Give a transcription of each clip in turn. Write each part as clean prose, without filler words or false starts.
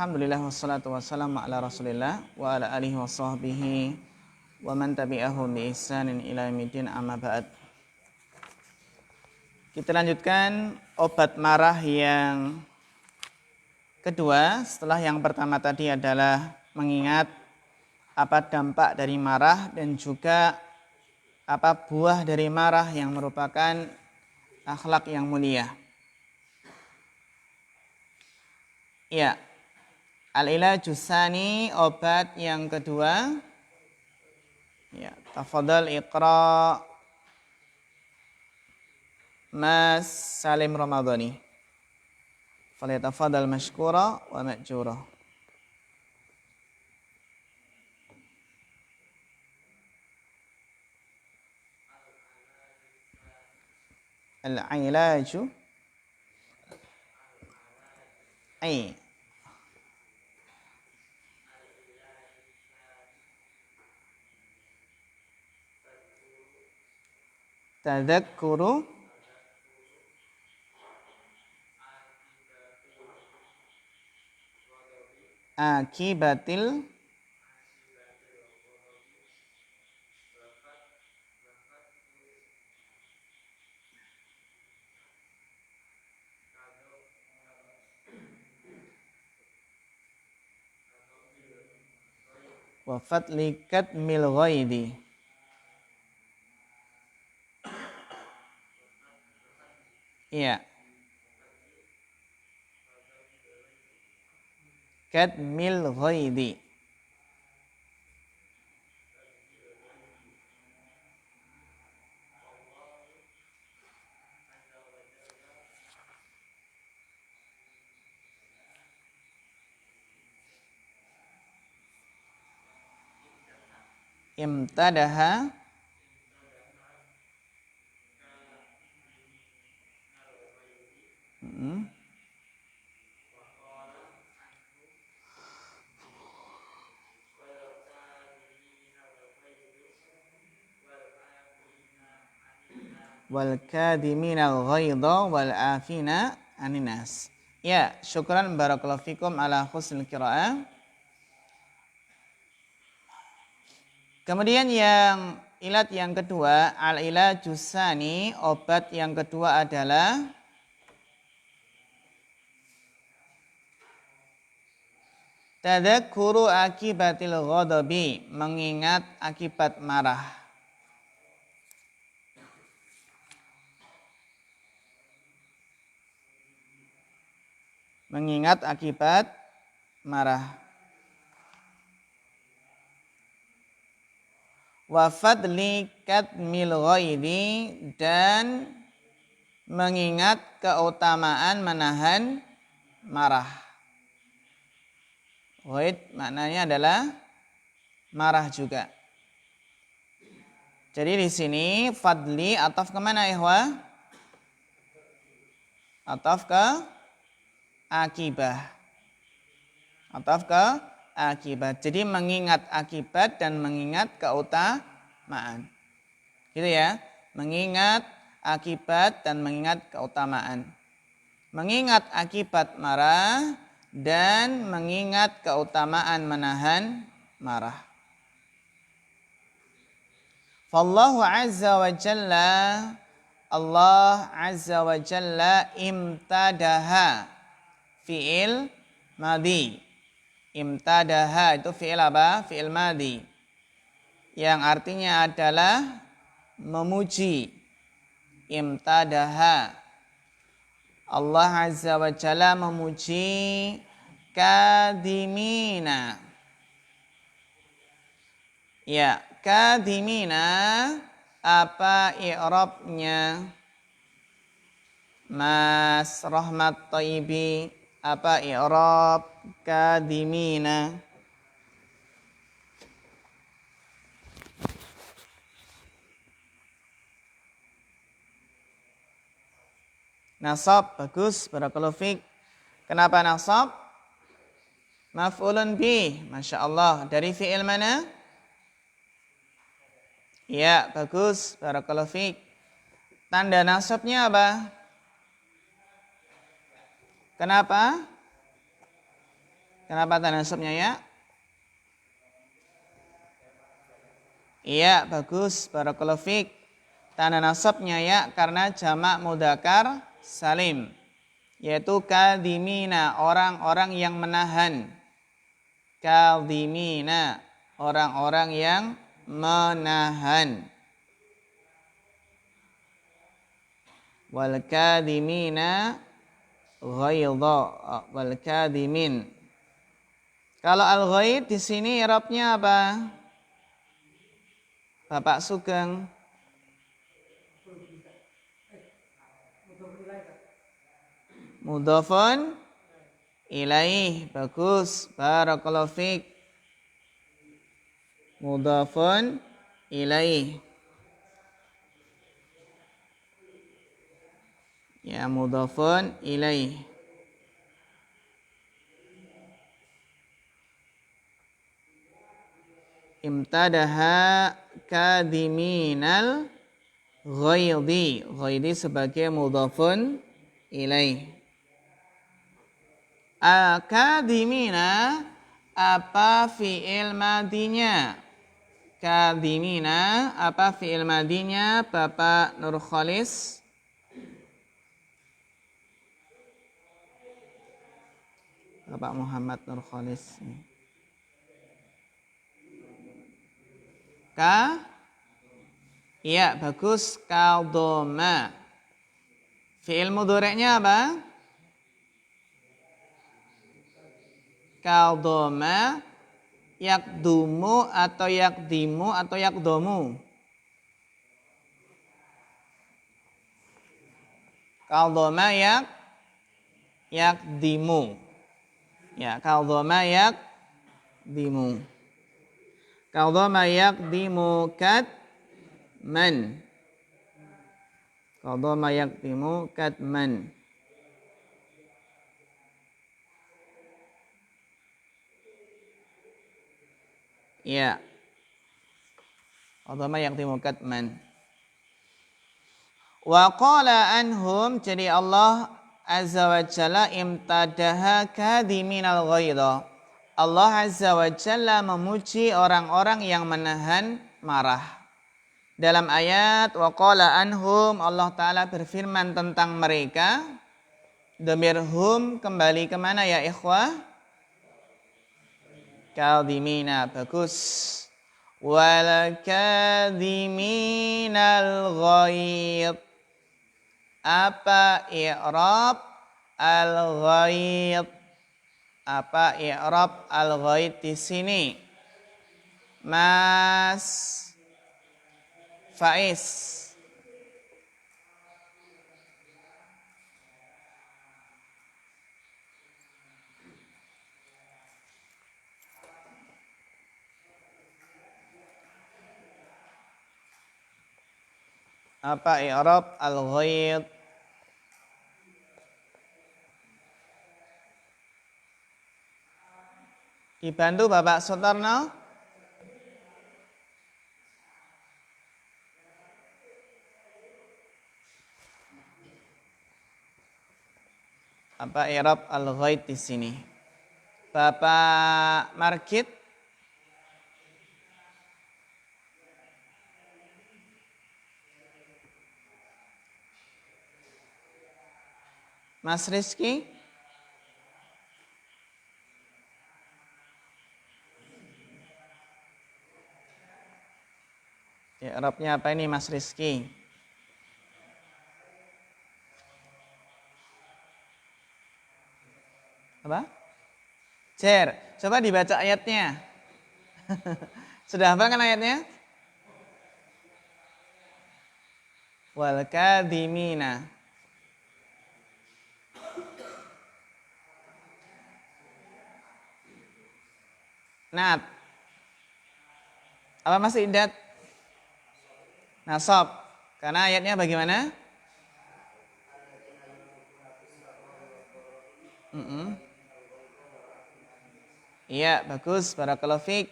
Alhamdulillah wassalatu wassalamu ala Rasulillah wa ala alihi wa sahbihi wa man tabi'ahum bi ihsanin ila yaumil amma ba'd. Kita lanjutkan obat marah yang kedua. Setelah yang pertama tadi adalah mengingat apa dampak dari marah dan juga apa buah dari marah yang merupakan akhlak yang mulia. Ya, al-ilajus tsani, obat yang kedua. Ya, tafadhal iqra Mas Salim Ramadhani. Falyatafadhal mashkura wa ma'jura. Al-ilaju ay tadhakkuru akibatil wa fadli katmil ghaidi. Iya, katmil ghaidi. Imtadaha wal kadhiminal ghaidha wal afina aninas. Ya, syukran barakallahu fikum ala husnil qiraah. Kemudian yang ilat yang kedua, al-ilajus tsani, obat yang kedua adalah tadzakkuru akibatil ghadabi, mengingat akibat marah. Mengingat akibat marah. Wa fadli katmil ghaidi, dan mengingat keutamaan menahan marah. Ghaid maknanya adalah marah juga. Jadi di sini fadli ataf kemana ikhwah? Ataf ke akibah. Ataf ke akibat. Jadi mengingat akibat dan mengingat keutamaan. Gitu ya. Mengingat akibat dan mengingat keutamaan. Mengingat akibat marah dan mengingat keutamaan menahan marah. Fallahu azza wa jalla, Allah azza wa jalla imtadaha, fi'il madhi. Imtadaha itu fi'il apa? Fi'il madhi, yang artinya adalah memuji. Imtadaha, Allah azza wa jalla memuji kadhimina. Ya, kadhimina, apa i'rabnya? Mas Rahmat Thayyibi, apa i'rab kadhimina? Nasab, bagus, barakallahu fiik. Kenapa nasab? Maf'ulun bih, Masya Allah. Dari fi'il mana? Ya, bagus, barakallahu fiik. Tanda nasabnya apa? Kenapa? Kenapa tanda nasabnya ya? Iya, bagus. Barakallahu fiik. Tanda nasabnya ya karena jamak mudzakkar salim, yaitu kadimina, orang-orang yang menahan. Kadimina, orang-orang yang menahan. Wal kadimina ghaidha, wal kadimin. Kalau al-ghaid di sini i'rabnya apa? Bapak Sugeng. Mudhafun ilaih. Bagus. Barakallahu fiik. Mudhafun ilaih. Ya, mudhafun ilaih. Imtadaha kadiminal ghaidhi. Ghaidhi sebagai mudhafun ilaih. Kadimina, apa fi'il madinya? Kadimina, apa fi'il madinya Bapak Nurkhalis? Bapak Muhammad Nurkhalis. Iya, bagus. Qadoma. Fi'il mudhari'nya apa? Qadoma, yakdumu atau yakdimu atau yakdomu? Qadoma yakdimu. Ya, qadoma yakdimu. Qadoma yakdimu katman. Qadama yakdimu katman. Ya. Qadama yakdimu katman. Wa qala anhum, jadi Allah Azza wa Jalla imtadaha kadiminal ghaidha. Allah Azza wa Jalla memuji orang-orang yang menahan marah. Dalam ayat wa qala anhum, Allah Ta'ala berfirman tentang mereka. Dhamir hum kembali kemana ya ikhwah? Kadhimina, bagus. Wal kadhiminal ghaidh. Apa i'rab al-ghaidh? Apa i'rab al-ghaidh di sini? Mas Faiz. Apa i'rab al-ghaidh? Dibantu Bapak Sutarno. Apa i'rab al-ghaid di sini? Bapak Margit. Mas Rizky. I'rabnya apa ini Mas Rizky? Apa? Jer, coba dibaca ayatnya. Sudah hafal kan ayatnya? Wal kadhimina. Nat. Apa masih idat? Nasab. Karena ayatnya bagaimana? Iya, bagus. Barakallahu fiik.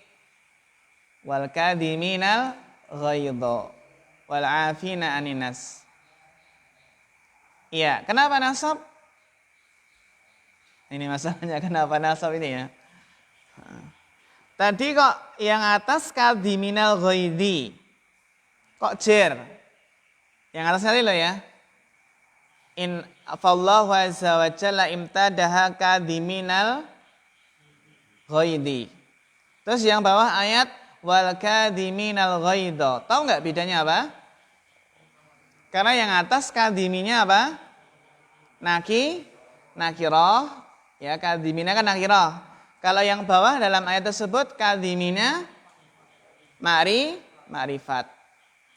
Wal kadhiminal ghaidha wal 'afina 'anin nas. Iya, kenapa nasab? Ini masalahnya kenapa nasab ini ya? Tadi kok yang atas kadiminal ghaidi. Kok jer? Yang atas kali loh ya. In fallahu azza wa jalla imtadaha kadiminal ghaidi. Terus yang bawah ayat wal kadiminal ghaidha. Tahu nggak bedanya apa? Karena yang atas kadiminya apa? Nakirah. Ya, kadimina kan nakirah. Kalau yang bawah dalam ayat tersebut kadimina ma'rifat.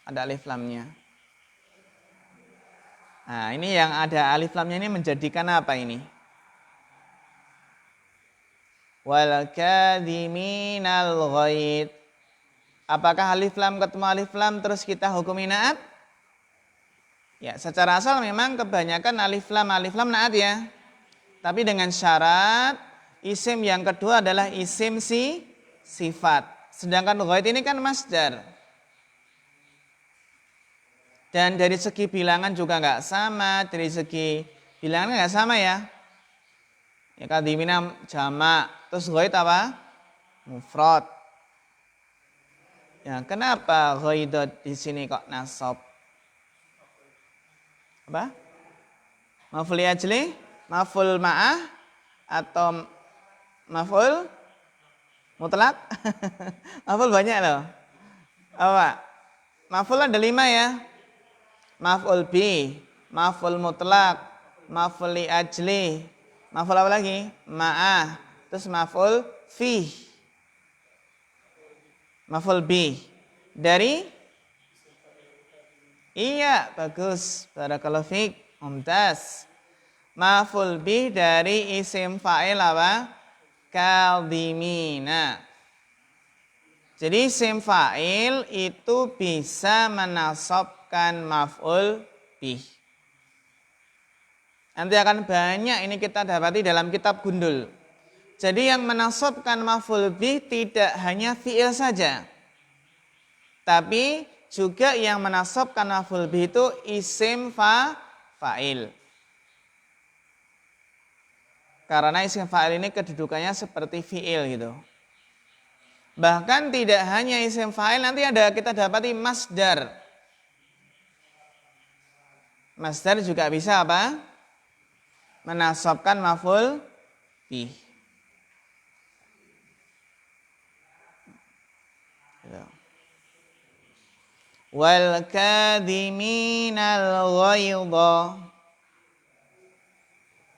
Ada alif lamnya. Nah, ini yang ada alif lamnya ini menjadikan apa ini? Wal kadiminal ghaid. Apakah alif lam ketemu alif lam terus kita hukumi naat? Ya, secara asal memang kebanyakan alif lam naat ya. Tapi dengan syarat isim yang kedua adalah isim sifat. Sedangkan ghaid ini kan masdar. Dan dari segi bilangan juga nggak sama, dari segi bilangan nggak sama ya. Ya kadimina jamak, terus ghaid apa? Mufrad. Ya, kenapa ghaid di sini kok nasab? Apa? Maf'ul ajli, maf'ul ma'ah atau maf'ul mutlak? Maf'ul banyak loh. Apa? Maf'ul ada 5 ya. Maf'ul bi, maf'ul mutlak, maf'ul li ajli, maf'ul apa lagi? Ma'ah, terus maf'ul fi. Maf'ul bi. Dari? Iya, bagus. Barakallahu fiik. Mumtaz. Maf'ul bi dari isim fa'il apa? Kadhimina. Jadi isim fa'il itu bisa menasabkan maf'ul bih. Nanti akan banyak ini kita dapati dalam kitab Gundul. Jadi yang menasabkan maf'ul bih tidak hanya fi'il saja. Tapi juga yang menasabkan maf'ul bih itu isim fa'il. Karena isim fa'il ini kedudukannya seperti fi'il gitu. Bahkan tidak hanya isim fa'il, nanti ada kita dapati masdar. Masdar juga bisa apa? Menasabkan maf'ul bih. Wal kadhiminal ghaidha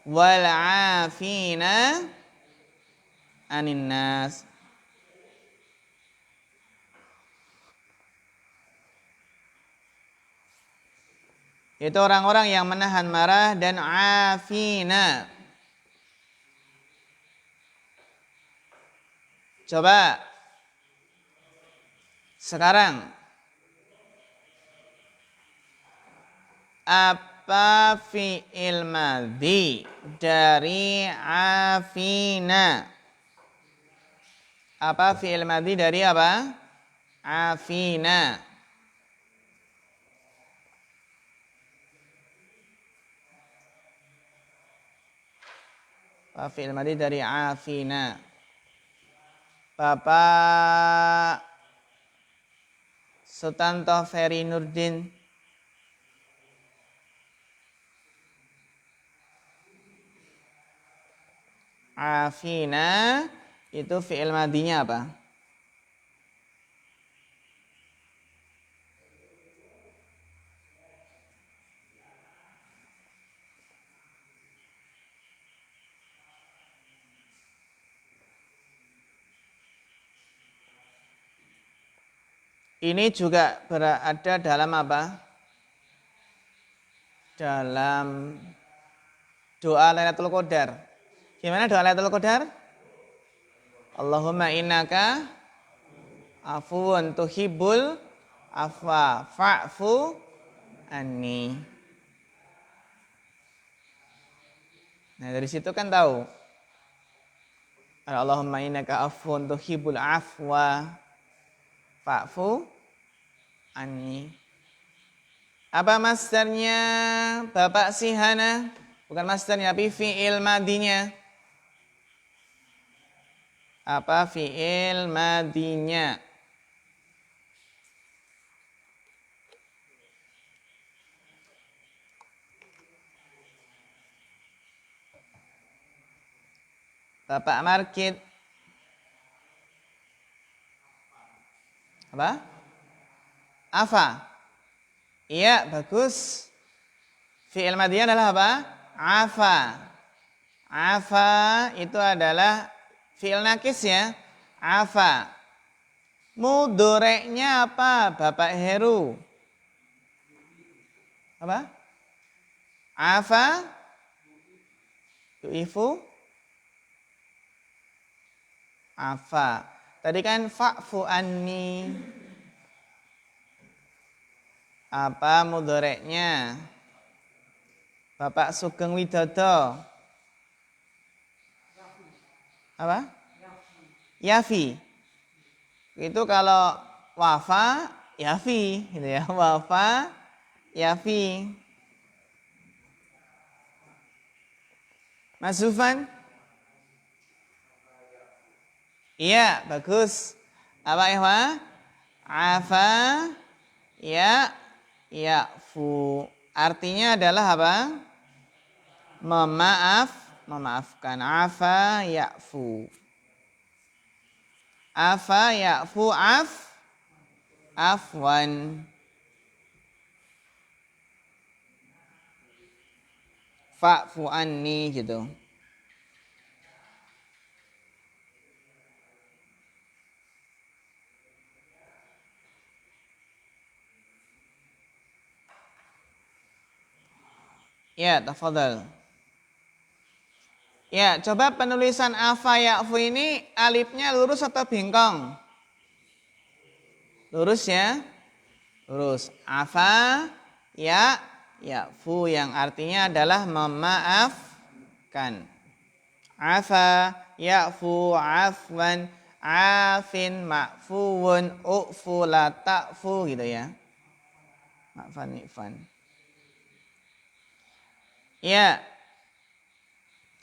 wal 'afina 'anin nas. Itu orang-orang yang menahan marah dan afina. Coba sekarang apa fi'il madhi dari afina? Apa fi'il madhi dari apa? Afina. Apa fi'il madhi dari afina? Bapak Sutanto Ferry Nurdin. Afina itu fi'il madhinya apa? Ini juga berada dalam apa? Dalam doa Lailatul Qadar. Gimana doa Lailatul Qadar? Allahumma innaka afuwun tuhibbul afwa fa'fu anni. Nah, dari situ kan tahu. Allahumma innaka afuwun tuhibbul afwa fa'fu anni. Apa masdarnya Bapak Sihana? Bukan masdarnya, tapi fi'il madinya. apa fi'il madinya. Bapak Markit. Apa? Afa. Iya, bagus. Fi'il madiyah adalah apa? Afa. Afa itu adalah fi'il nakis ya. Afa. Mudhoreknya apa, Bapak Heru? Apa? Afa. Yu'ifu. Afa. Tadi kan fa'fu anni. Apa mudhoreknya? Bapak Sugeng Widodo. Apa? Yafi. Itu kalau wafa, yafi, gitu ya. Wafa, yafi. Mas Zufan? Iya, bagus. Apa Ikhwan? Afa, ya, ya'fu. Artinya adalah apa? Memaafkan. Afa, ya'fu. Afa ya'fu afwan. Fa'fu anni gitu. Ya, tafadhal. Ya, coba penulisan afa ya'fu ini alifnya lurus atau bengkong? Lurus ya. Lurus. Afa ya'fu yang artinya adalah memaafkan. Afa ya'fu afwan afin ma'fuun u'fu la ta'fu gitu ya. Ma'fan mi'fan. Ya.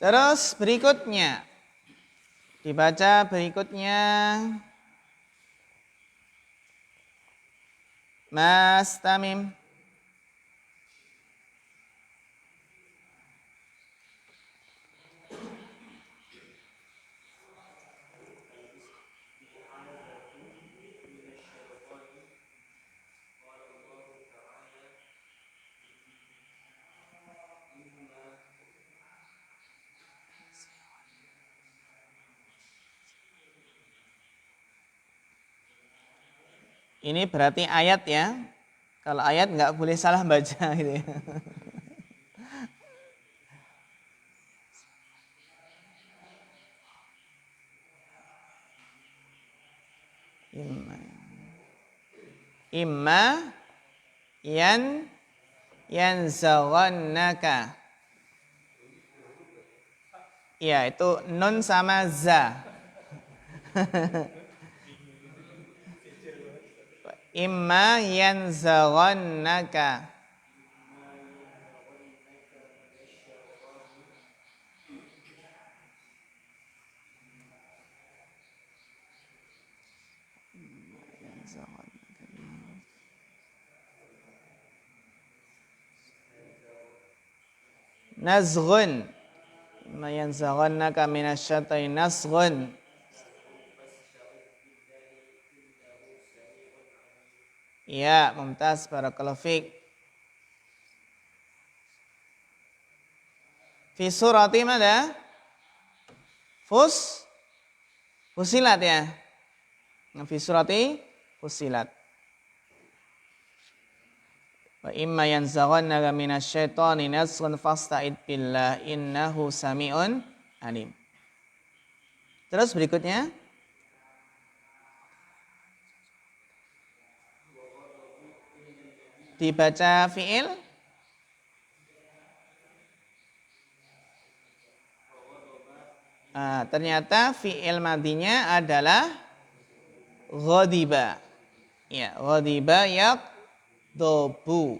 Terus berikutnya. Dibaca berikutnya. Mas Tamim. Ini berarti ayat ya. Kalau ayat nggak boleh salah baca gitu ya. Imma yanzaghannaka. Ya, itu nun sama za. Imma yanzaghannaka. Nazghun. Imma yanzaghannaka minasyaitonir nazghun. Ya, mumtaz, barakallahu fiik. Fi surati mana? Fusilat ya. Fi surati Fusilat. Wa imma yanzaghannaka minasyaitoni nazghun fasta'id billah innahu sami'un alim. Terus berikutnya. Dibaca fi'il. Ternyata fi'il madinya adalah ghadiba. Ya, ghadiba yaghdabu.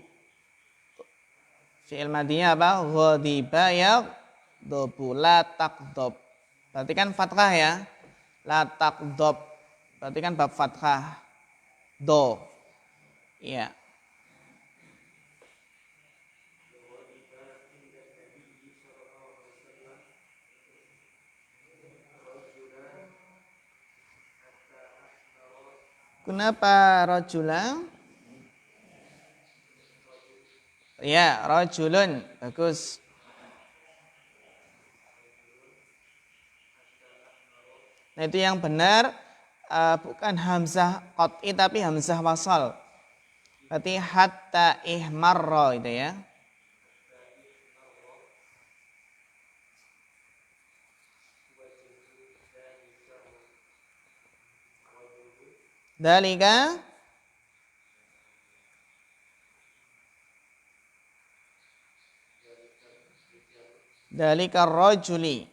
Fi'il madinya apa? Ghadiba yaghdabu la taqdab. Berarti kan fathah ya. La taqdab. Berarti kan bab fathah. Do. Ya. Kenapa rajula? Ya, rajulun. Bagus. Nah, itu yang benar bukan hamzah qat'i tapi hamzah wasal. Berarti hatta ihmarra itu ya. Dalika dalika rajuli.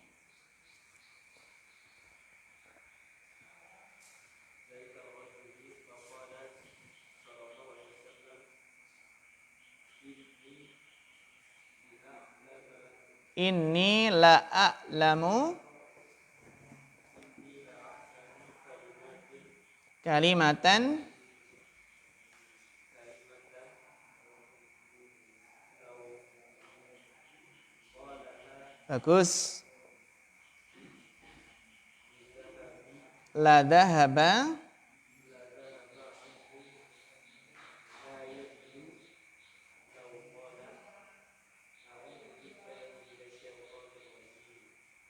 Inni la a'lamu kalimatan bagus. La dhahaba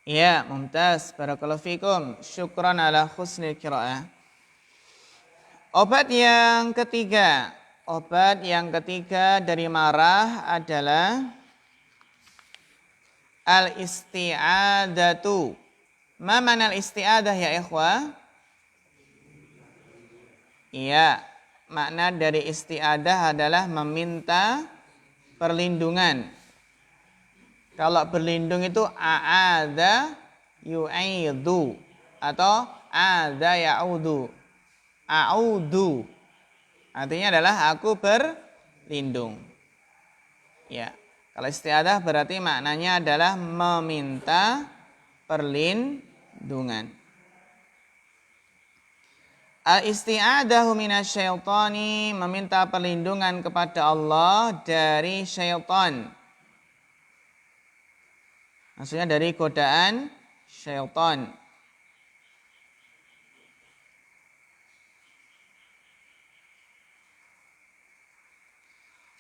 ya, mumtaz. Barakallahu fikum. Syukran ala husnil qiraah. Obat yang ketiga. Obat yang ketiga dari marah adalah al-isti'adatu. Ma mana al-isti'adah ya ikhwah? Iya, makna dari isti'adah adalah meminta perlindungan. Kalau berlindung itu a'adha yu'idu atau a'adha ya'udu. A'udu artinya adalah aku berlindung. Ya, kalau isti'adah berarti maknanya adalah meminta perlindungan. Al-isti'adahu minasyaitani, meminta perlindungan kepada Allah dari syaitan. Maksudnya dari godaan syaitan.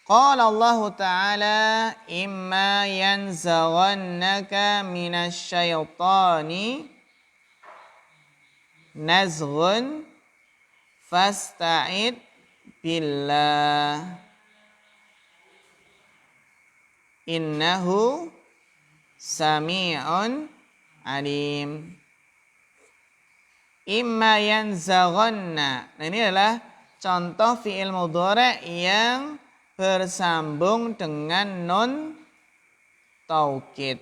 Qala Allah Ta'ala imma yanzaghannaka minasyaitani nazghun fasta'id billah innahu sami'un alim. Imma yanzaghanna. Nah, ini adalah contoh fi'il mudhari' yang bersambung dengan nun taukid.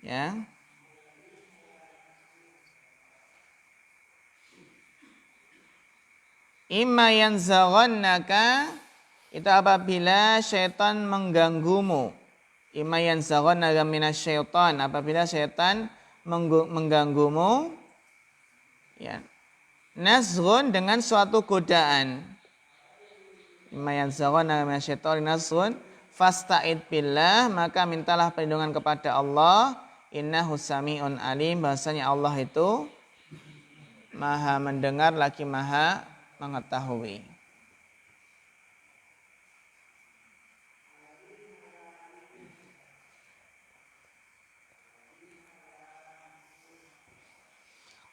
Ya. Imma yanzaghannaka itu apabila syaitan mengganggumu. Imma yanzaghannaka minasyaitan, apabila syaitan mengganggumu, ya. Nazghun dengan suatu godaan. Imma yanzaghannaka minasyaitan nazghun fasta'id billah, maka mintalah perlindungan kepada Allah. Innahu sami'un alim, bahasanya Allah itu maha mendengar lagi maha mengetahui.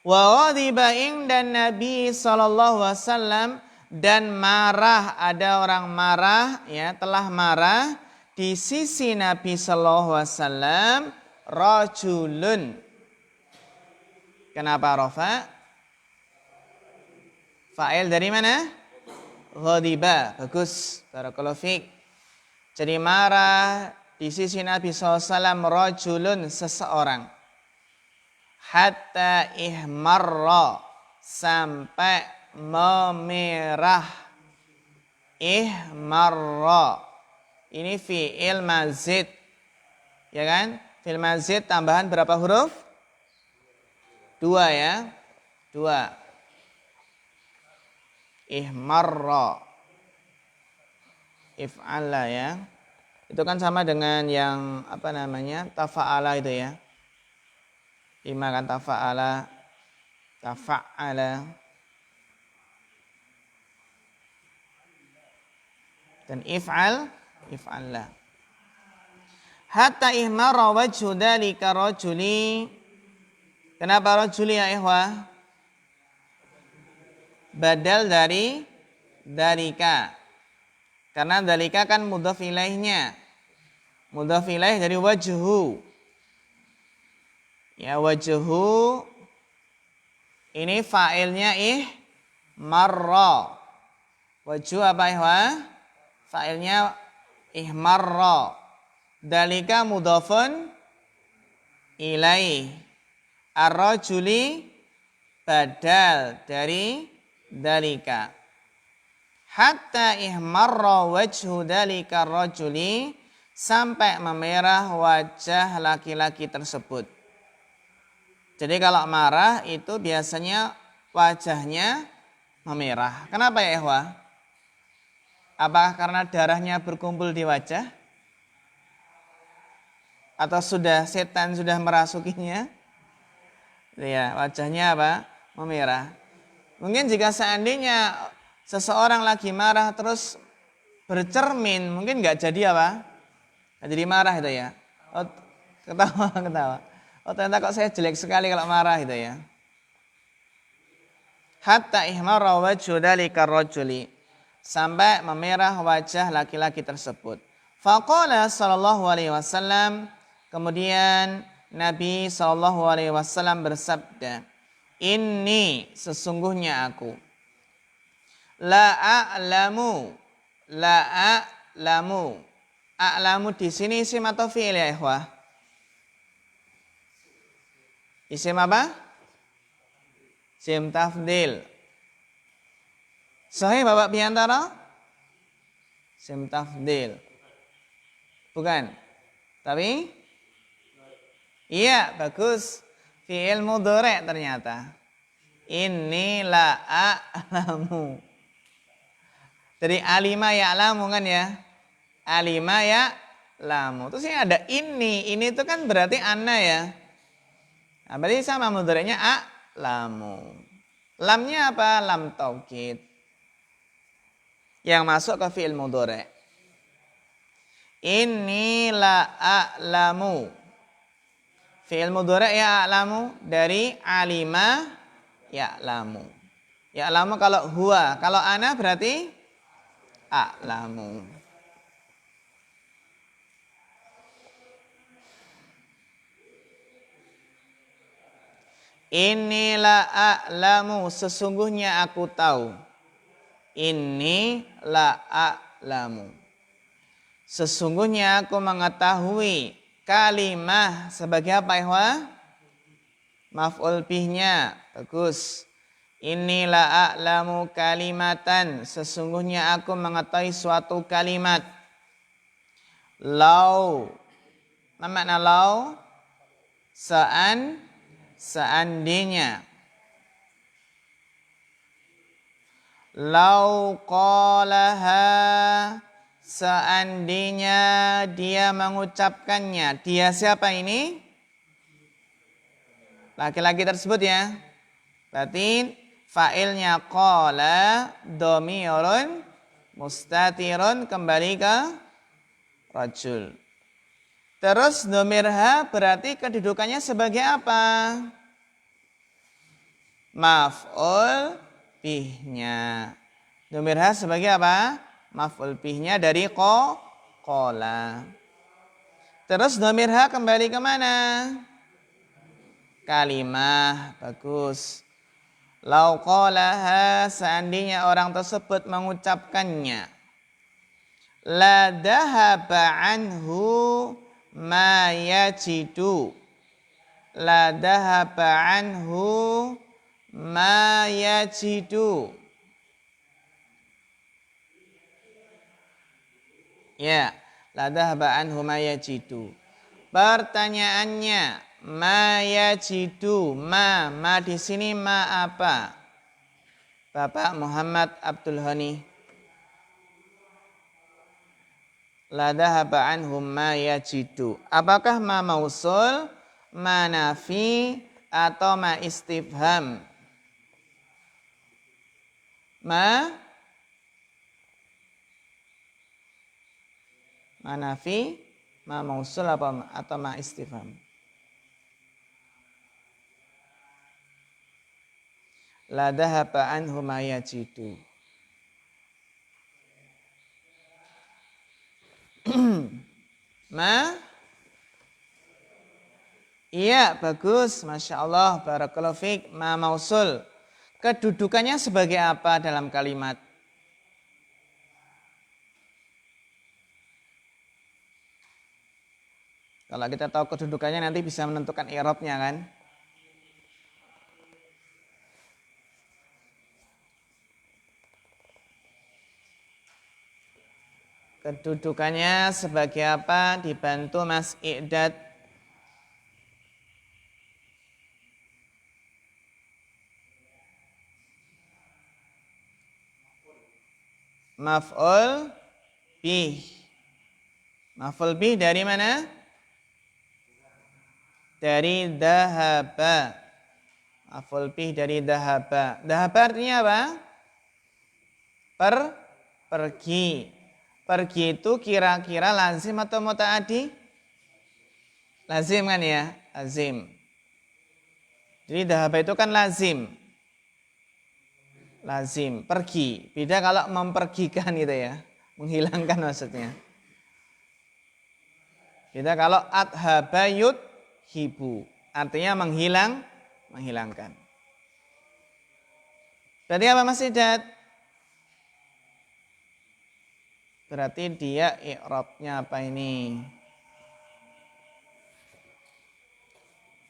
Wa ghadiba indan Nabi sallallahu alaihi wasallam, dan marah, ada orang marah, ya, telah marah di sisi Nabi sallallahu alaihi wasallam rajulun. Kenapa rafa? Fa'il dari mana? Ghadiba. Bagus. Barakallahu fiik. Jadi marah di sisi Nabi SAW rajulun, seseorang. Hatta ihmarra, sampai memerah. Ihmarra. Ini fi'il mazid. Ya kan? Fi'il mazid tambahan berapa huruf? Dua ya. Dua. Ihmarra. If'ala ya. Itu kan sama dengan yang apa namanya? Tafa'ala itu ya. 5 kan tafa'ala, tafa'ala. Dan if'al, if'alla. Hatta ihmara wajhu dzalika rajuli. Kenapa rajuli ya ikhwah? Badal dari dalika. Karena dalika kan mudhaf ilaihnya. Mudhaf ilaih dari wajhu. Ya wajhu ini fa'ilnya marra. Wajhu apa ikhwah? Fa'ilnya ihmarra. Dalika mudhafun ilaih. Ar-rajuli badal dari dalika. Hatta ihmarra wajhu dalika rajuli, sampai memerah wajah laki-laki tersebut. Jadi kalau marah itu biasanya wajahnya memerah. Kenapa ya ikhwah? Apakah karena darahnya berkumpul di wajah? Atau sudah setan sudah merasukinya? Ya, wajahnya apa? Memerah. Mungkin jika seandainya seseorang lagi marah terus bercermin, mungkin nggak jadi apa? Nggak jadi marah itu ya. Oh, ketawa. Oh ternyata kok saya jelek sekali kalau marah itu ya. Hatta ihmarra wajhu dzalika rajuli, sampai memerah wajah laki-laki tersebut. Faqala sallallahu alaihi wasallam, kemudian Nabi sallallahu alaihi wasallam bersabda, "Inni, sesungguhnya aku, la a'lamu, la a'lamu." A'lamu di sini isim atau fi'il ya ikhwah? Isim apa? Isim tafdil. Sahih Bapak Biantara? Isim tafdil. Bukan? Tapi? Iya, bagus. Fi'il mudhari' ternyata. Inni la a'lamu. Dari alima ya'lamu kan ya? Alima ya'lamu. Terus ini ada ini. Ini itu kan berarti ana ya. Nah, berarti sama mudhari'nya a'lamu. Lamnya apa? Lam taukid. Yang masuk ke fi'il mudhari'. Inni la a'lamu. Fi'il mudhari' ya a'lamu dari alima ya'lamu. Ya'lamu kalau huwa, kalau ana berarti a'lamu. Inni la a'lamu, sesungguhnya aku tahu. Inni la a'lamu. Sesungguhnya aku mengetahui. Kalimah sebagai apa ikhwah? Maf'ul bihnya. Bagus. Inni la a'lamu kalimatan. Sesungguhnya aku mengetahui suatu kalimat. Lau. Apa makna lau? Seandainya. Lau qalaha, seandainya dia mengucapkannya. Dia siapa ini? Laki-laki tersebut ya. Berarti fa'ilnya qala dhamirun mustatirun, kembali ke rajul. Terus dhamirha berarti kedudukannya sebagai apa? Maf'ul bihnya. Dhamirha sebagai apa? Maf'ul bihnya dari qala. Terus dhamirha kembali ke mana? Kalimah. Bagus. Lau qalaha, seandainya orang tersebut mengucapkannya. La dhahaba anhu ma yajidu. La dhahaba anhu ma yajidu. Ya, la dhahaba anhu ma yajidu. Pertanyaannya, ma yajidu, ma di sini ma apa? Bapak Muhammad Abdul Ghani. La dhahaba anhum ma yajidu. Apakah ma mausul, ma nafi, atau ma istifham? Ma nafi, ma mausul apa atau ma istifham? La dhahaba anhum ma yajidu. Ma? Iya, bagus. Masya Allah, barakallahu fiik. Ma mausul. Kedudukannya sebagai apa dalam kalimat? Kalau kita tahu kedudukannya nanti bisa menentukan i'rabnya kan? Kedudukannya sebagai apa? Dibantu Mas I'dad. Maf'ul bih. Maf'ul bih dari mana? Dari dhahaba. Maf'ul bih dari dhahaba. Dhahaba artinya apa? Pergi. Pergi itu kira-kira lazim atau muta'addi? Lazim kan ya? Lazim. Jadi dhahaba itu kan lazim. Lazim, pergi. Beda kalau mempergikan gitu ya. Menghilangkan maksudnya. Beda kalau adhaba yudhibu. Artinya menghilangkan. Berarti apa Mas Idat? Berarti dia i'rabnya apa ini?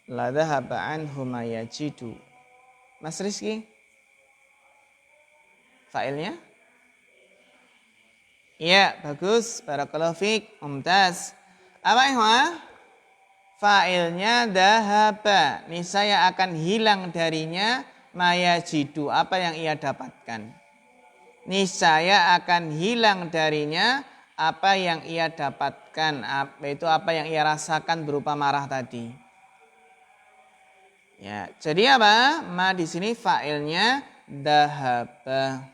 La dhahaba anhu ma yajidu. Mas Rizky? Fa'ilnya? Iya, bagus. Barakallahu fiik. Mumtaz. Apa ikhwah? Fa'ilnya dhahaba. Niscaya akan hilang darinya ma yajidu. Apa yang ia dapatkan. Niscaya akan hilang darinya apa yang ia dapatkan, yaitu apa yang ia rasakan berupa marah tadi. Ya, jadi apa? Ma di sini fa'ilnya dhahaba.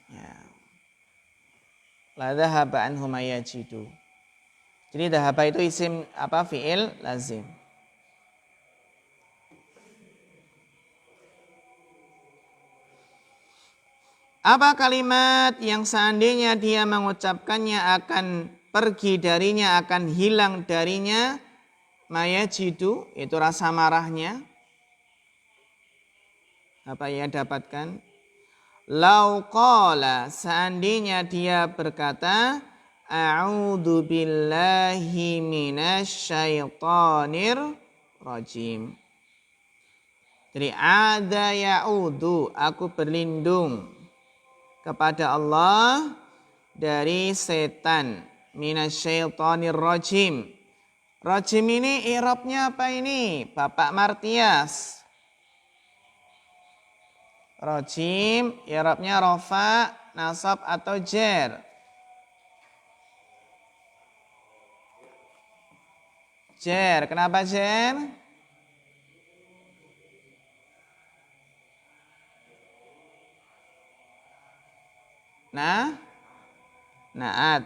Ya. La dhahaba anhu ma yajidu. Jadi dhahaba itu isim apa? Fi'il lazim. Apa kalimat yang seandainya dia mengucapkannya akan pergi darinya, akan hilang darinya mayajidu, itu rasa marahnya. Apa yang dapatkan? Lau qala, seandainya dia berkata, a'udzu billahi minasyaitonir rajim. Jadi ada ya'udzu, aku berlindung kepada Allah dari setan, minasyaitonir rajim. Rajim ini i'rabnya apa ini? Bapak Martias. Rajim i'rabnya rafa, nasab atau jar? Jar. Kenapa jar? Naat.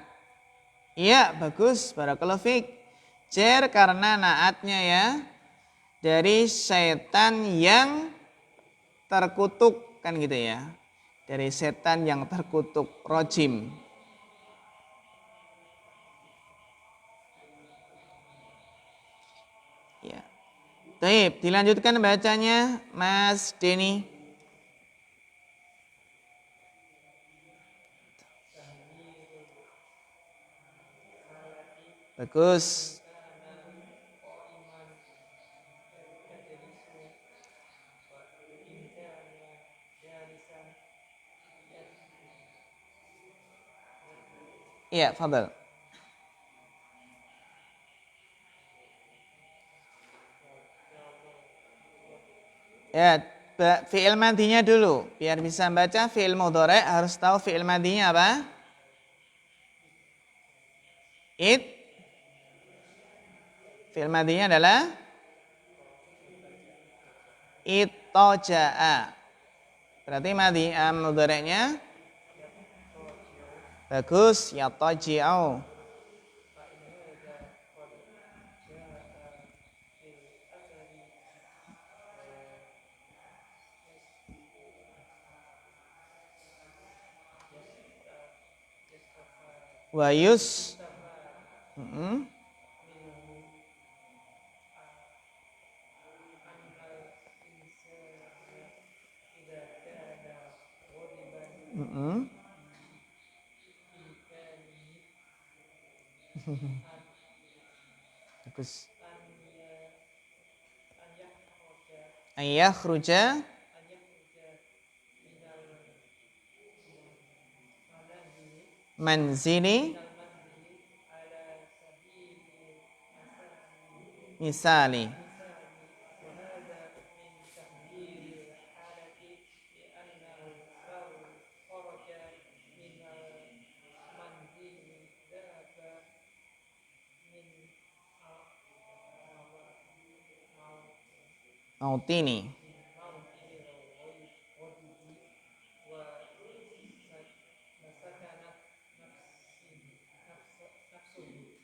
Iya, bagus. Barakallahu fiik. Jar karena naatnya ya. Dari setan yang terkutuk, kan gitu ya. Dari setan yang terkutuk, rajim. Ya. Baik, dilanjutkan bacanya Mas Denny. Bagus. Iya, fadal. Ya, fi'il madinya dulu. Biar bisa baca fi'il mudhari harus tahu fi'il madinya apa? Fi'il madinya adalah ittaja'a. Berarti mudhari'nya bagus, yattaji'u. Wayus. Bagus. Ayakhruja manzili misali. Mautini.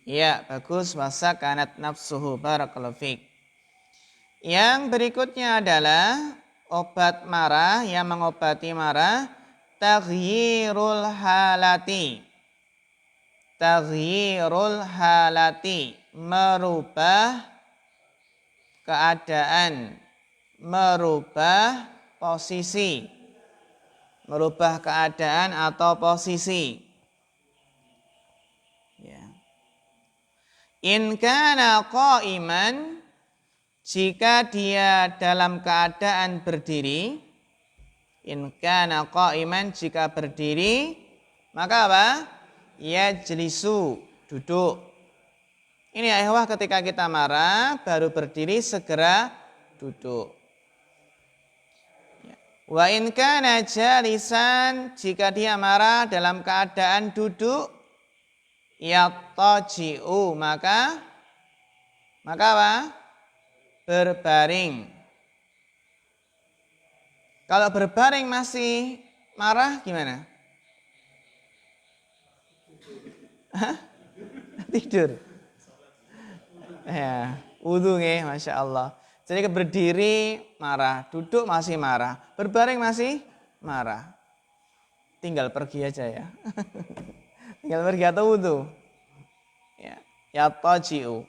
Ya, bagus. Wasakanat nafsuhu. Barakallahu fiik. Yang berikutnya adalah obat marah yang mengobati marah. Taghyirul halati. Taghyirul halati. Merubah keadaan. Merubah posisi. Merubah keadaan atau posisi. Ya. In kana qa'iman, jika dia dalam keadaan berdiri. In kana qa'iman, jika berdiri, maka apa? Yajlisu, duduk. Ini ya ikhwah, ketika kita marah baru berdiri segera duduk. Wa in kana jalisan, jika dia marah dalam keadaan duduk, yattaji'u, maka apa? Berbaring. Kalau berbaring masih marah gimana? Hah? Tidur. Ya, wudu nggih, Masya Allah. Jadi berdiri marah, duduk masih marah, berbaring masih marah. Tinggal pergi aja ya. Tinggal pergi atau wudu. Ya, yattaji'u.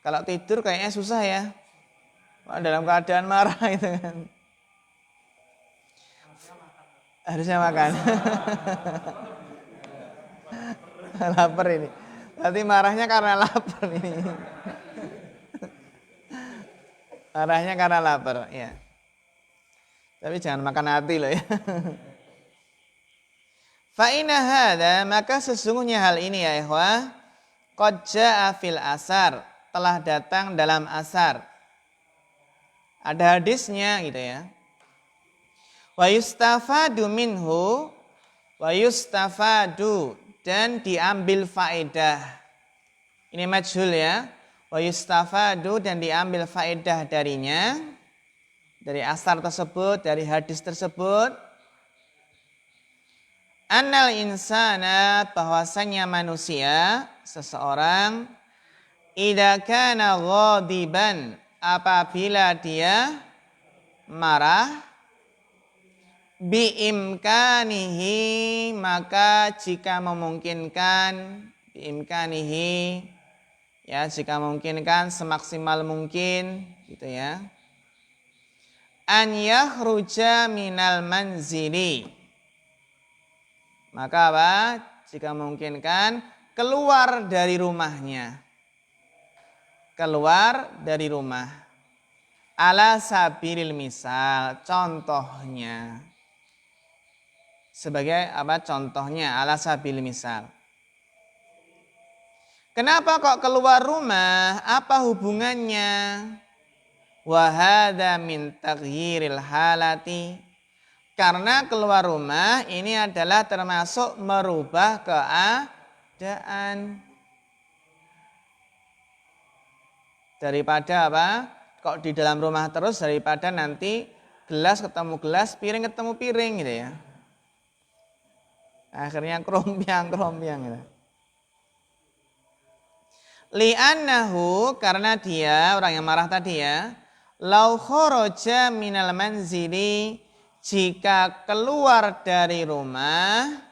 Kalau tidur kayaknya susah ya. Dalam keadaan marah itu kan. Harusnya makan. Lapar ini. Berarti marahnya karena lapar ini. Marahnya karena lapar, ya. Tapi jangan makan hati loh ya. Fa inna hadza, maka sesungguhnya hal ini ya ikhwah, qad jaa fil asar, telah datang dalam asar. Ada hadisnya gitu ya. Wa yustafadu minhu, wa yustafadu, dan diambil faedah. Ini majhul ya. Wa yustafadu, dan diambil faedah darinya, dari asar tersebut, dari hadis tersebut. Annal insana, bahwasanya manusia, seseorang, idza kana ghadiban, apabila dia marah, biimkanihi, maka jika memungkinkan, biimkanihi, ya jika memungkinkan, semaksimal mungkin gitu ya, an yakhruja minal manzili, maka apa? Jika memungkinkan keluar dari rumahnya, keluar dari rumah. Ala sabilil misal, contohnya. Sebagai apa contohnya? Ala sabilil misal. Kenapa kok keluar rumah? Apa hubungannya? Wa hadza min taghyiril halati. Karena keluar rumah ini adalah termasuk merubah keadaan. Daripada apa? Kok di dalam rumah terus, daripada nanti gelas ketemu gelas, piring ketemu piring gitu ya. Akhirnya krompiang gitu. Li'annahu, karena dia orang yang marah tadi ya, lau kharaja minal manzili, jika keluar dari rumah,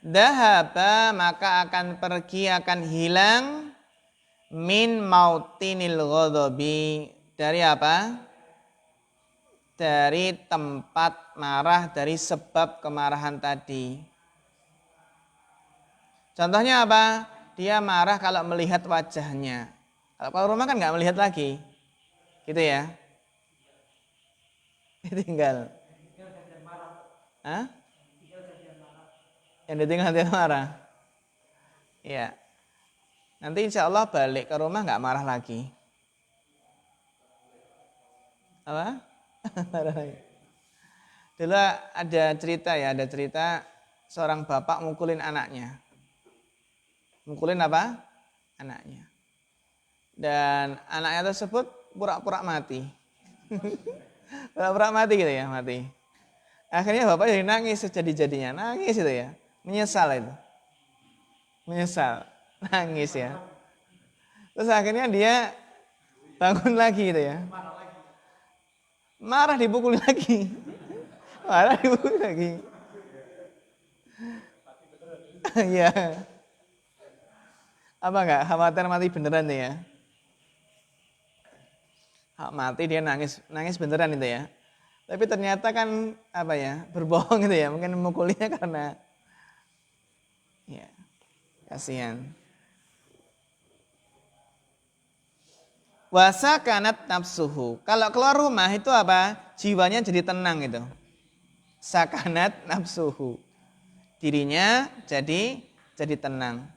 dahaba, maka akan pergi, akan hilang, min mautinil ghadabi, dari apa? Dari tempat marah, dari sebab kemarahan tadi. Contohnya apa? Dia marah kalau melihat wajahnya. Kalau keluar rumah kan nggak melihat lagi, gitu ya. Tinggal. Hah? Yang ditinggal dia marah. Iya. Nanti insya Allah balik ke rumah nggak marah lagi. Apa? Dulu ada cerita seorang bapak mukulin anaknya. Mukulin apa? Anaknya. Dan anaknya tersebut pura-pura mati. Pura-pura mati gitu ya, mati. Akhirnya bapak jadi nangis sejadi-jadinya, nangis itu ya. Menyesal itu. Menyesal, nangis ya. Terus akhirnya dia bangun lagi gitu ya. Marah dipukul lagi. Marah dipukul lagi. Iya. Apa enggak khawatir mati beneran nih ya? Mati dia nangis beneran itu ya. Tapi ternyata kan apa ya, berbohong gitu ya. Mungkin memukulnya karena ya, kasihan. Wasa kanat nafsuhu. Kalau keluar rumah itu apa? Jiwanya jadi tenang itu. Sakanat nafsuhu. Dirinya jadi tenang.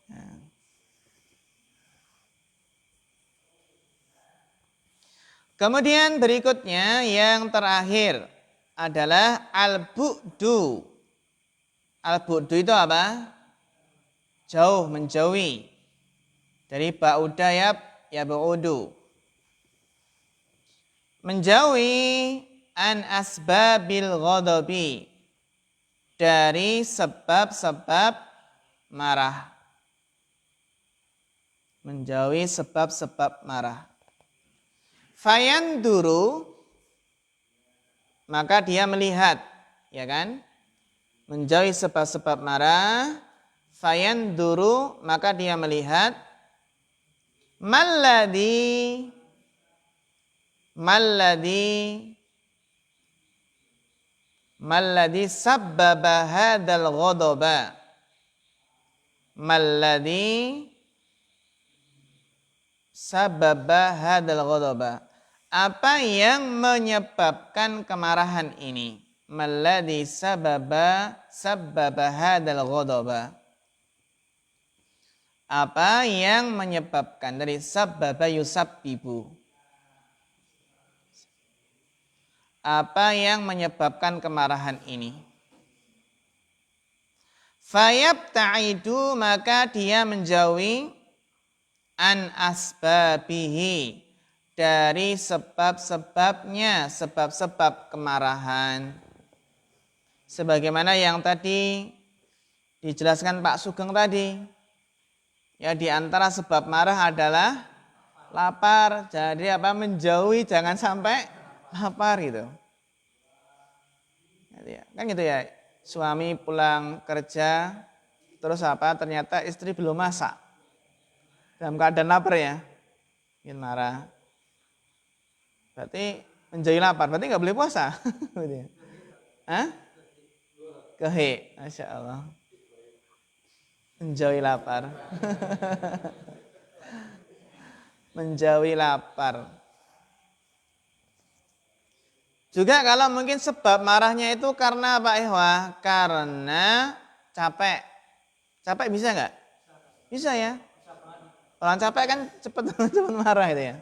Nah. Kemudian berikutnya yang terakhir adalah al-bu'du. Al-bu'du itu apa? Jauh, menjauhi. Dari ba'uda ya ba'udu. Menjauhi an asbabil ghadabi. Dari sebab-sebab marah. Menjauhi sebab-sebab marah. Fayanduru, maka dia melihat, ya kan? Menjauhi sebab-sebab marah. Fayanduru, maka dia melihat. Malladhi sabbaba hadal ghadaba. Malladhi sabbaba hadal ghadaba. Apa yang menyebabkan kemarahan ini? Malladhi sabbaba hadal ghadaba. Apa yang menyebabkan, dari sabbaba yusabbibu. Apa yang menyebabkan kemarahan ini? Fayabta'idu, maka dia menjauhi an asbabihi, dari sebab-sebabnya, sebab-sebab kemarahan. Sebagaimana yang tadi dijelaskan Pak Sugeng tadi. Ya, di antara sebab marah adalah lapar. Jadi apa? Menjauhi, jangan sampai lapar gitu. Kan gitu ya. Suami pulang kerja, terus apa? Ternyata istri belum masak. Dalam keadaan lapar ya. Mungkin marah. Berarti menjauhi lapar. Berarti nggak boleh puasa. Hah? Kehe. Masya Allah. Menjauhi lapar. Menjauhi lapar. Juga kalau mungkin sebab marahnya itu karena apa Ikhwah? Karena capek. Capek bisa nggak? Bisa ya. Orang capek kan cepet marah itu ya.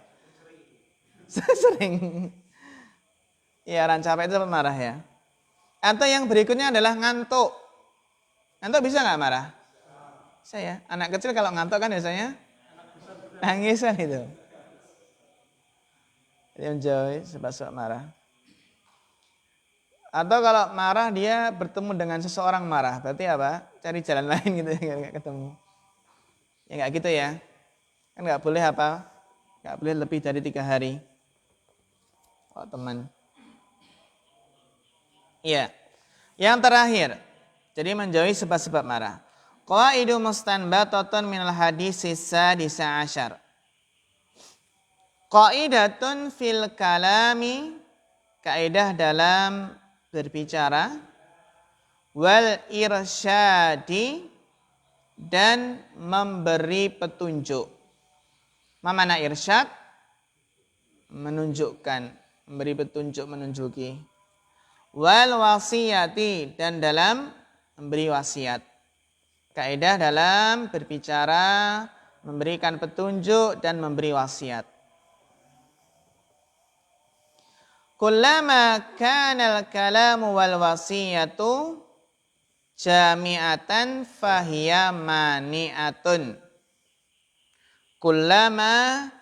Sering. Ya, orang capek itu cepet marah ya. Atau yang berikutnya adalah ngantuk. Ngantuk bisa nggak marah? Bisa ya. Anak kecil kalau ngantuk kan biasanya nangisan itu. Dia menjauhi sebab marah. Atau kalau marah dia bertemu dengan seseorang marah. Berarti apa? Cari jalan lain gitu ya, nggak ketemu. Ya nggak gitu ya. Kan nggak boleh apa? Nggak boleh lebih dari 3 hari. Oh teman. Iya. Yang terakhir. Jadi menjauhi sebab-sebab marah. Qaidu mustanbatatun minal hadis sadisa asyar. Qaidatun fil kalami. Kaidah dalam berbicara. Wal irsyadi. Dan memberi petunjuk. Ma mana irsyad? Menunjukkan, memberi petunjuk, menunjuki. Wal wasiyati, dan dalam memberi wasiat. Kaidah dalam berbicara, memberikan petunjuk dan memberi wasiat. Kullama kana al-kalamu wal wasiyatu jami'atan fahiya mani'atun. Kullama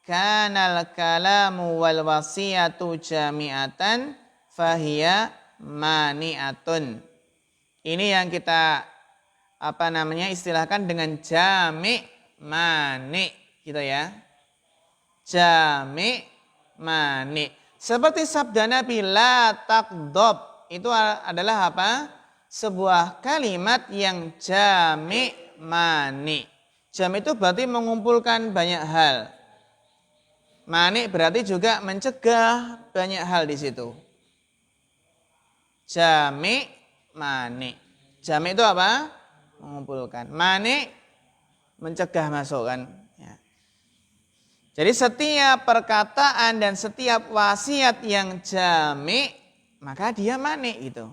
kanal kalamu wal wasiyatu jami'atan fahiya mani'atun. Ini yang kita istilahkan dengan jami' mani' gitu ya. Jami' mani'. Seperti sabda Nabi la taqdob, itu adalah apa? Sebuah kalimat yang jami' mani'. Jami' itu berarti mengumpulkan banyak hal. Mani' berarti juga mencegah banyak hal di situ. Jami' mani'. Jami' itu apa? Mengumpulkan. Mani' mencegah masuk kan. Ya. Jadi setiap perkataan dan setiap wasiat yang jami' maka dia mani' itu.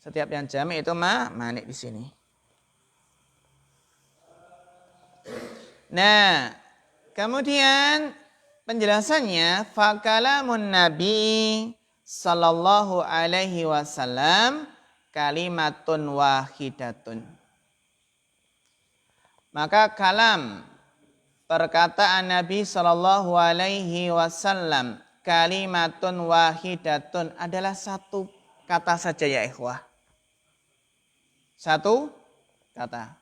Setiap yang jami' itu mani' di sini. Nah, kemudian penjelasannya fakalamun Nabi sallallahu alaihi wasallam kalimatun wahidatun. Maka kalam perkataan Nabi sallallahu alaihi wasallam kalimatun wahidatun adalah satu kata saja ya ikhwah. Satu kata.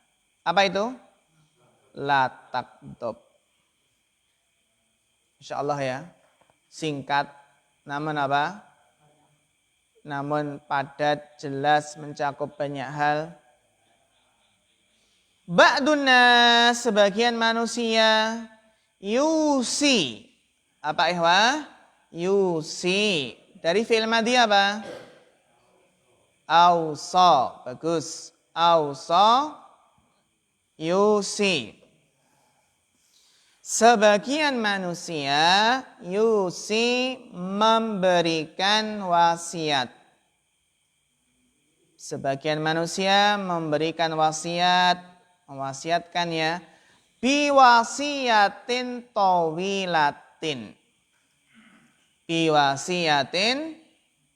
Apa itu? La taqdob. Insyaallah ya. Singkat namun apa? Namun padat, jelas, mencakup banyak hal. Ba'dunna sebagian manusia yusi. Apa ikhwah? Yusi. Dari fi'il madhi apa? Ausa. Bagus. Ausa yusi. Sebagian manusia yusi memberikan wasiat. Sebagian manusia memberikan wasiat, mewasiatkan ya, biwasiatin tawilatin. Biwasiatin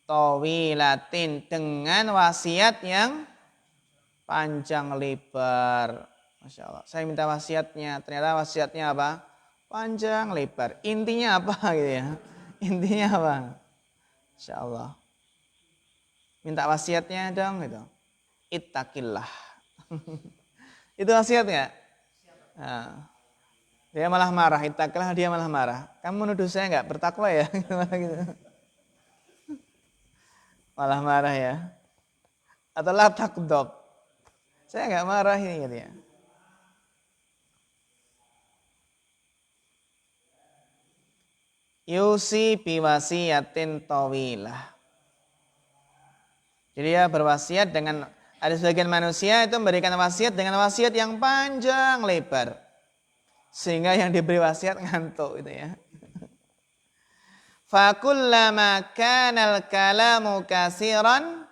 tawilatin, dengan wasiat yang panjang lebar. Masya Allah, saya minta wasiatnya, ternyata wasiatnya apa? Panjang lebar. Intinya apa gitu ya? Intinya apa? Masya Allah. Minta wasiatnya dong gitu. Ittaqillah. Itu wasiat nggak? Nah, dia malah marah. Ittaqillah, dia malah marah. Kamu menuduh saya nggak bertakwa ya? Gitu. Malah marah ya. Atau la taqdob. Saya nggak marah ini gitu ya. Yusi biwasiyatin tawilah. Jadi dia berwasiat dengan, ada sebagian manusia itu memberikan wasiat dengan wasiat yang panjang lebar. Sehingga yang diberi wasiat ngantuk gitu ya. Fakullama kanal kalamu kasiran,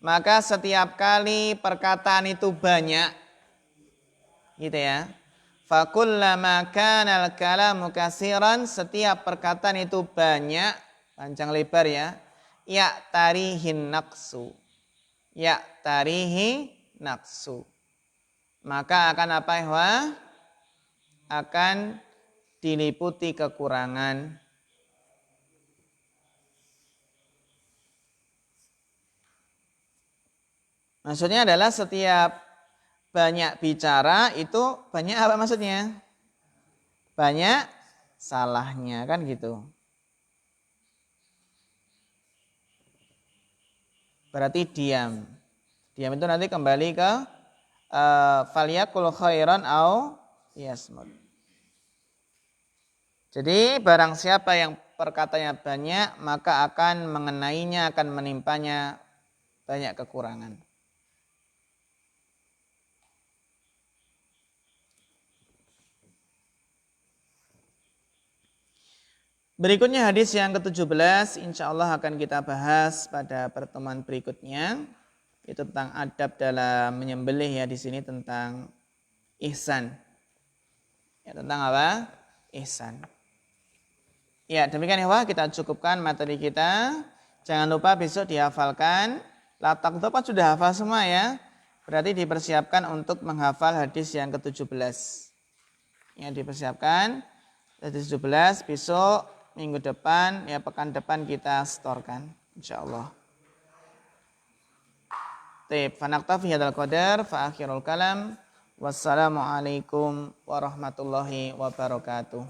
maka setiap kali perkataan itu banyak, gitu ya. Fakullama kanal kalamu kasiran, setiap perkataan itu banyak, panjang lebar ya. Ya tarihin naqsu. Ya tarihi naqsu. Maka akan apa ya? Akan diliputi kekurangan. Maksudnya adalah setiap banyak bicara itu banyak apa maksudnya? Banyak salahnya kan gitu. Berarti diam. Diam itu nanti kembali ke falyakul khairan au yasmut. Jadi barang siapa yang perkataannya banyak, maka akan mengenainya, akan menimpanya banyak kekurangan. Berikutnya hadis yang ke-17, insya Allah akan kita bahas pada pertemuan berikutnya. Itu tentang adab dalam menyembelih ya, di sini tentang ihsan. Ya, tentang apa? Ihsan. Ya, demikian ya, kita cukupkan materi kita. Jangan lupa besok dihafalkan. Latak itu kan sudah hafal semua ya. Berarti dipersiapkan untuk menghafal hadis yang ke-17. Ya, dipersiapkan hadis 17 besok minggu depan ya, pekan depan kita setorkan insyaallah. Taib, fanaktafi hadzal qadar fa akhirul kalam. Wassalamualaikum warahmatullahi wabarakatuh.